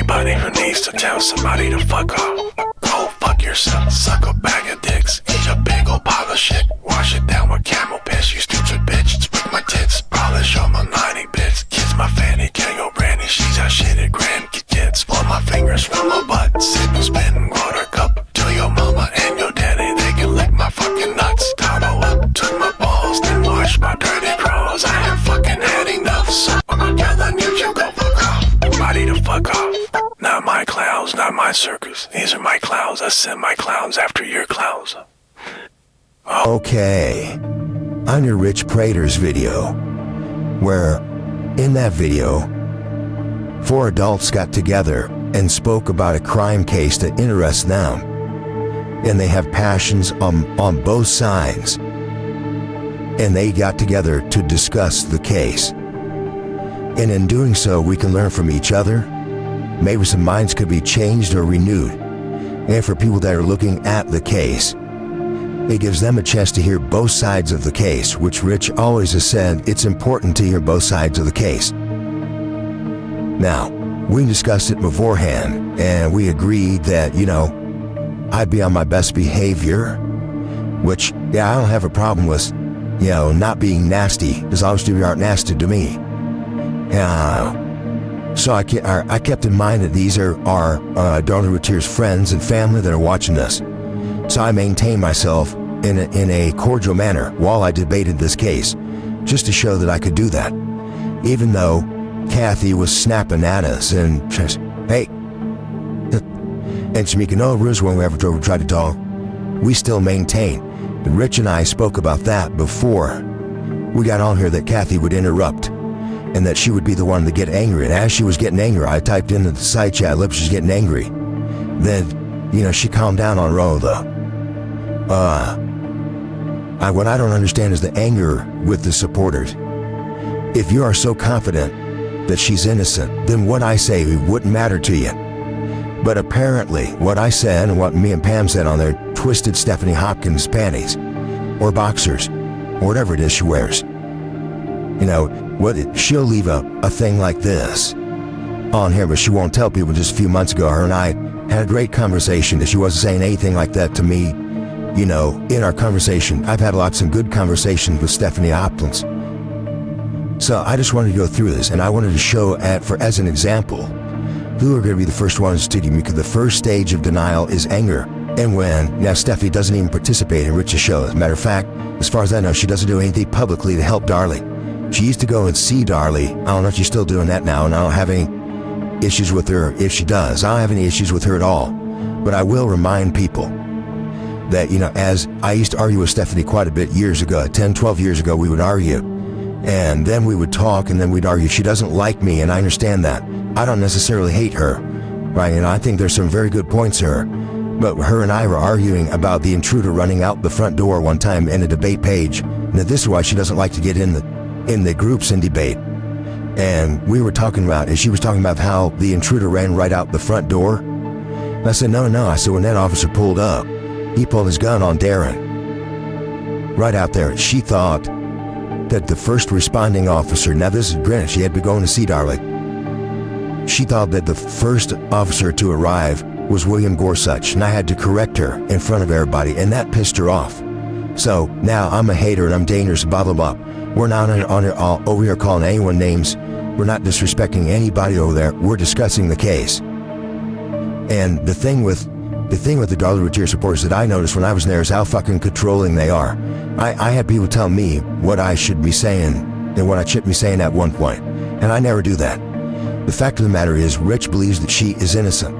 Anybody who needs to tell somebody to fuck off, go fuck yourself. Suck a bag of dicks, eat a big ol' pile of shit. Wash it down with camel piss, you stupid bitch. It's with my tits, polish on my 90 bits. Kiss my fanny, Kango Brandy, she's out shit at Grand Kids. Pull my fingers from my butt, sit and spin water cup. Tell your mama and your daddy they can lick my fucking nuts. Towel up to my balls, then wash my dirty drawers. I have fucking had enough, so I'ma tell the news you go fuck off. Everybody to fuck off. Not my clowns, not my circus. These are my clowns. I send my clowns after your clowns. Oh. Okay, on your Rich Prater's video, where in that video, 4 adults got together and spoke about a crime case that interests them, and they have passions on both sides, and they got together to discuss the case. And in doing so, we can learn from each other. Maybe some minds could be changed or renewed. And for people that are looking at the case, it gives them a chance to hear both sides of the case, which Rich always has said it's important to hear both sides of the case. Now, we discussed it beforehand, and we agreed that, I'd be on my best behavior, which, I don't have a problem with, not being nasty, as long as you aren't nasty to me. So I kept in mind that these are our Darling with Tears friends and family that are watching this. So I maintained myself in a cordial manner while I debated this case, just to show that I could do that. Even though Kathy was snapping at us and says, hey, and Shamika, no rules when we ever tried to talk. We still maintain. And Rich and I spoke about that before we got on here, that Kathy would interrupt and that she would be the one to get angry. And as she was getting angry, I typed into the side chat, look, she's getting angry. Then, she calmed down on her own though. What I don't understand is the anger with the supporters. If you are so confident that she's innocent, then what I say wouldn't matter to you. But apparently, what I said and what me and Pam said on there twisted Stephanie Hopkins' panties, or boxers, or whatever it is she wears. She'll leave a thing like this on here, but she won't tell people. Just a few months ago, her and I had a great conversation that she wasn't saying anything like that to me. In our conversation, I've had some good conversations with Stephanie Hopkins. So I just wanted to go through this, and I wanted to show as an example, who are going to be the first ones to do, because the first stage of denial is anger. And now Steffi doesn't even participate in Rich's show. As a matter of fact, as far as I know, she doesn't do anything publicly to help Darlie. She used to go and see Darlie. I don't know if she's still doing that now, and I don't have any issues with her if she does. I don't have any issues with her at all. But I will remind people that, as I used to argue with Stephanie quite a bit years ago, 10, 12 years ago, we would argue. And then we would talk, and then we'd argue. She doesn't like me, and I understand that. I don't necessarily hate her, right? I think there's some very good points to her. But her and I were arguing about the intruder running out the front door one time in a debate page. And that this is why she doesn't like to get in the groups and debate. And we were talking about, and she was talking about how the intruder ran right out the front door. And I said, no. I said, when that officer pulled up, he pulled his gun on Darren. Right out there. She thought that the first responding officer, now this is granted, she had been going to see Darlie. She thought that the first officer to arrive was William Gorsuch, and I had to correct her in front of everybody, and that pissed her off. So now I'm a hater and I'm dangerous, blah, blah, blah. We're not over here calling anyone names. We're not disrespecting anybody over there. We're discussing the case. And the thing with the Darlie with Tears supporters that I noticed when I was in there is how fucking controlling they are. I had people tell me what I should be saying and what I shouldn't be saying at one point, and I never do that. The fact of the matter is, Rich believes that she is innocent.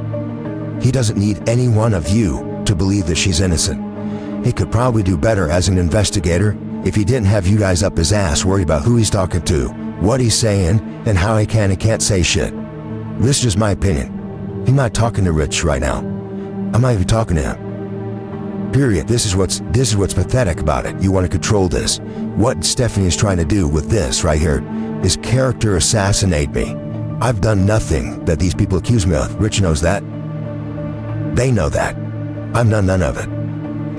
He doesn't need any one of you to believe that she's innocent. He could probably do better as an investigator if he didn't have you guys up his ass worried about who he's talking to, what he's saying, and how he can and can't say shit. This is just my opinion. I'm not talking to Rich right now. I'm not even talking to him. Period. This is what's pathetic about it. You want to control this. What Stephanie is trying to do with this right here is character assassinate me. I've done nothing that these people accuse me of. Rich knows that. They know that. I've done none of it.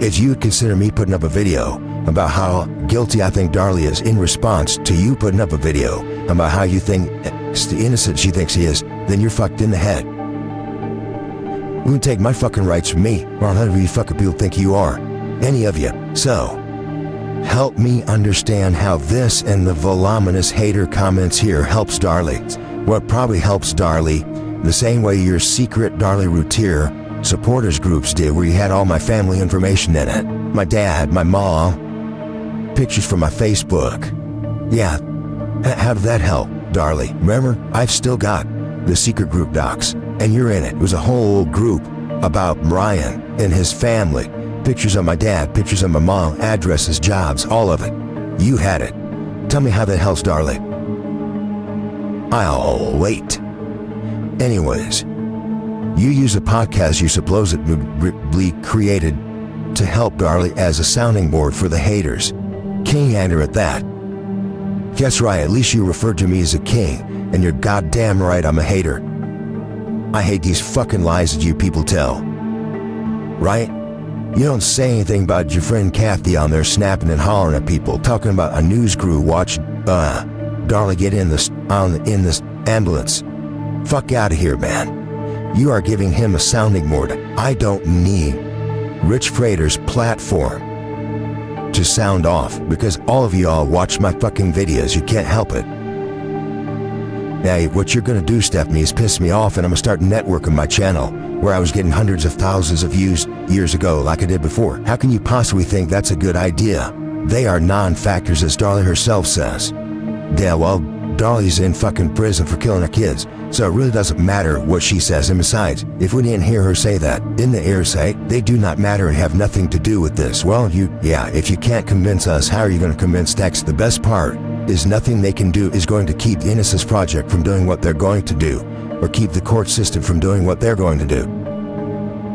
It's you consider me putting up a video about how guilty I think Darlie is in response to you putting up a video about how you think the innocent she thinks he is, then you're fucked in the head. You can take my fucking rights from me, or none of you fucking people think you are. Any of you. So, help me understand how this and the voluminous hater comments here helps Darlie. Well, it probably helps Darlie the same way your secret Darlie Routier supporters groups did, where you had all my family information in it. My dad, my mom, pictures from my Facebook. Yeah, how did that help, Darlie? Remember, I've still got the secret group docs, and you're in it. It was a whole group about Bryan and his family. Pictures of my dad, pictures of my mom, addresses, jobs, all of it. You had it. Tell me how that helps, Darlie. I'll wait. Anyways, you use a podcast you supposedly created to help Darlie as a sounding board for the haters. King Hater at that. Guess right, at least you referred to me as a king, and you're goddamn right I'm a hater. I hate these fucking lies that you people tell. Right? You don't say anything about your friend Kathy on there snapping and hollering at people, talking about a news crew watch Darlie get in this ambulance. Fuck out of here, man. You are giving him a sounding board. I don't need Rich Frater's platform to sound off, because all of y'all watch my fucking videos. You can't help it. Now, what you're gonna do, Stephanie, is piss me off, and I'm gonna start networking my channel, where I was getting hundreds of thousands of views years ago, like I did before. How can you possibly think that's a good idea? They are non-factors, as Darlie herself says. Yeah, well, Darlie's in fucking prison for killing her kids, so it really doesn't matter what she says. And besides, if we didn't hear her say that in the air say, they do not matter and have nothing to do with this. Well, if you can't convince us, how are you going to convince Tex? The best part is nothing they can do is going to keep the Innocence Project from doing what they're going to do, or keep the court system from doing what they're going to do.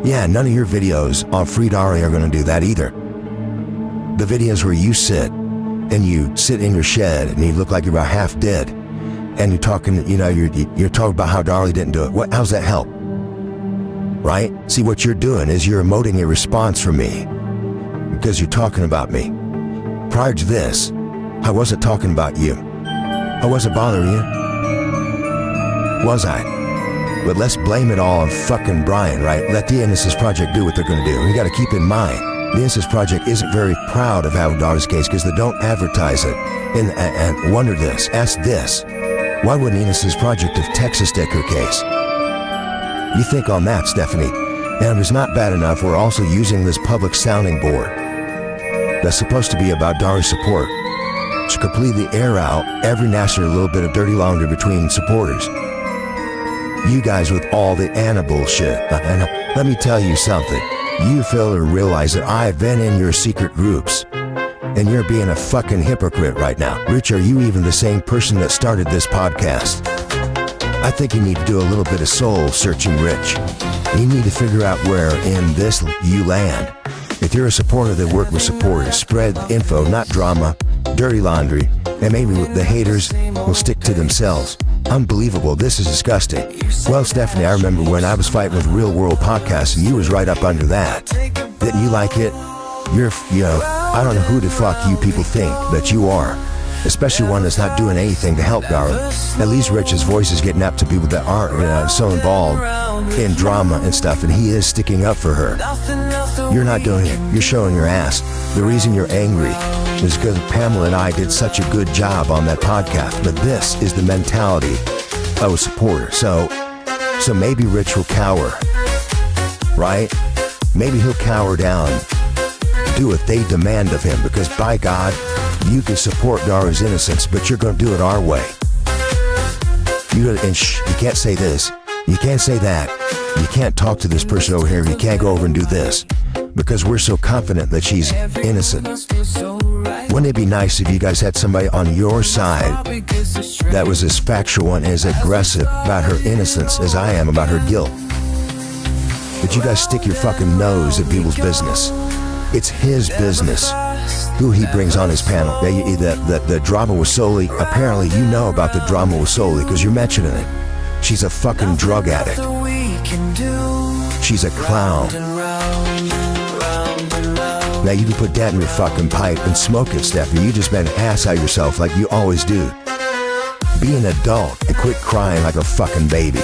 Yeah, none of your videos on Free Darlie are going to do that either. The videos where you sit in your shed and you look like you're about half dead, and you're talking, you're talking about how Darlie didn't do it. How's that help? Right? See, what you're doing is you're emoting a response from me because you're talking about me. Prior to this, I wasn't talking about you. I wasn't bothering you. Was I? But let's blame it all on fucking Bryan, right? Let the Innocence Project do what they're going to do. You got to keep in mind, the Innocence Project isn't very proud of having Darlie's case because they don't advertise it. And wonder this, ask this. Why wouldn't the Innocence Project have Texas take her case? You think on that, Stephanie. And if it's not bad enough, we're also using this public sounding board that's supposed to be about Darlie's support to completely air out every national little bit of dirty laundry between supporters. You guys with all the Anna bullshit. And let me tell you something. You fail to realize that I've been in your secret groups, and you're being a fucking hypocrite right now. Rich, are you even the same person that started this podcast? I think you need to do a little bit of soul searching, Rich. You need to figure out where in this you land. If you're a supporter, then work with supporters. Spread info, not drama, dirty laundry, and maybe the haters will stick to themselves. Unbelievable. This is disgusting. Well, Stephanie, I remember when I was fighting with Real World Podcast, and you was right up under that. Didn't you like it? I don't know who the fuck you people think that you are, especially one that's not doing anything to help Darlie. At least Rich's voice is getting up to people that aren't so involved in drama and stuff, and he is sticking up for her. You're not doing it. You're showing your ass. The reason you're angry is because Pamela and I did such a good job on that podcast. But this is the mentality of a supporter. So maybe Rich will cower, right? Maybe he'll cower down, do what they demand of him, because by God, you can support Darlie's innocence, but you're going to do it our way. You can't say this. You can't say that. You can't talk to this person over here. You can't go over and do this, because we're so confident that she's innocent. Wouldn't it be nice if you guys had somebody on your side that was as factual and as aggressive about her innocence as I am about her guilt? But you guys stick your fucking nose in people's business. It's his business who he brings on his panel. The drama was solely, apparently you know about the drama was solely because you're mentioning it. She's a fucking drug addict. She's a clown. Now you can put that in your fucking pipe and smoke it, Stephanie. You just made an ass out of yourself like you always do. Be an adult and quit crying like a fucking baby.